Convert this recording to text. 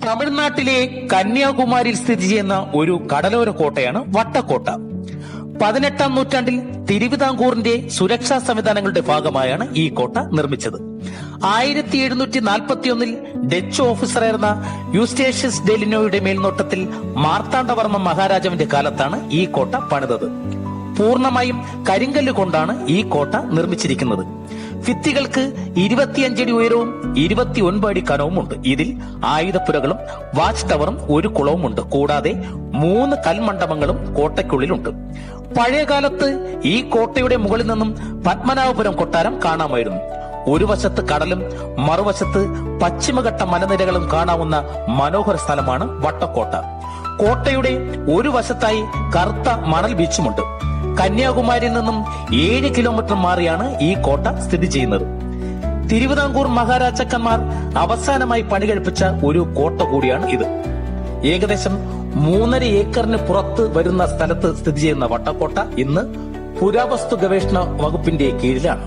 തമിഴ്നാട്ടിലെ കന്യാകുമാരിയിൽ സ്ഥിതി ചെയ്യുന്ന ഒരു കടലോര കോട്ടയാണ് വട്ടക്കോട്ട. 18ാം നൂറ്റാണ്ടിൽ തിരുവിതാംകൂറിന്റെ സുരക്ഷാ സംവിധാനങ്ങളുടെ ഭാഗമായാണ് ഈ കോട്ട നിർമ്മിച്ചത്. 1741 ഡച്ച് ഓഫീസറായിരുന്ന യൂസ്റ്റേഷ്യസ് ഡെലിനോയുടെ മേൽനോട്ടത്തിൽ മാർത്താണ്ഡവർമ്മ മഹാരാജാവിന്റെ കാലത്താണ് ഈ കോട്ട പണിതത്. പൂർണ്ണമായും കരിങ്കല്ല് കൊണ്ടാണ് ഈ കോട്ട നിർമ്മിച്ചിരിക്കുന്നത്. ഭിത്തികൾക്ക് 25 അടി ഉയരവും 29 അടി കനവുമുണ്ട്. ഇതിൽ ആയുധപ്പുരകളും വാച്ച് ടവറും ഒരു കുളവുമുണ്ട്. കൂടാതെ 3 കൽമണ്ഡപങ്ങളും കോട്ടയ്ക്കുള്ളിലുണ്ട്. പഴയകാലത്ത് ഈ കോട്ടയുടെ മുകളിൽ നിന്നും പത്മനാഭപുരം കൊട്ടാരം കാണാമായിരുന്നു. ഒരു വശത്ത് കടലും മറുവശത്ത് പശ്ചിമഘട്ട മലനിരകളും കാണാവുന്ന മനോഹര സ്ഥലമാണ് വട്ടക്കോട്ട. കോട്ടയുടെ ഒരു വശത്തായി കറുത്ത മണൽ ബീച്ചുമുണ്ട്. കന്യാകുമാരിയിൽ നിന്നും 7 കിലോമീറ്റർ മാറിയാണ് ഈ കോട്ട സ്ഥിതി ചെയ്യുന്നത്. തിരുവിതാംകൂർ മഹാരാജാക്കന്മാർ അവസാനമായി പണികഴിപ്പിച്ച ഒരു കോട്ട കൂടിയാണ് ഇത്. ഏകദേശം 3.5 ഏക്കറിന് പുറത്ത് വരുന്ന സ്ഥലത്ത് സ്ഥിതി ചെയ്യുന്ന വട്ടക്കോട്ട ഇന്ന് പുരാവസ്തു ഗവേഷണ വകുപ്പിന്റെ കീഴിലാണ്.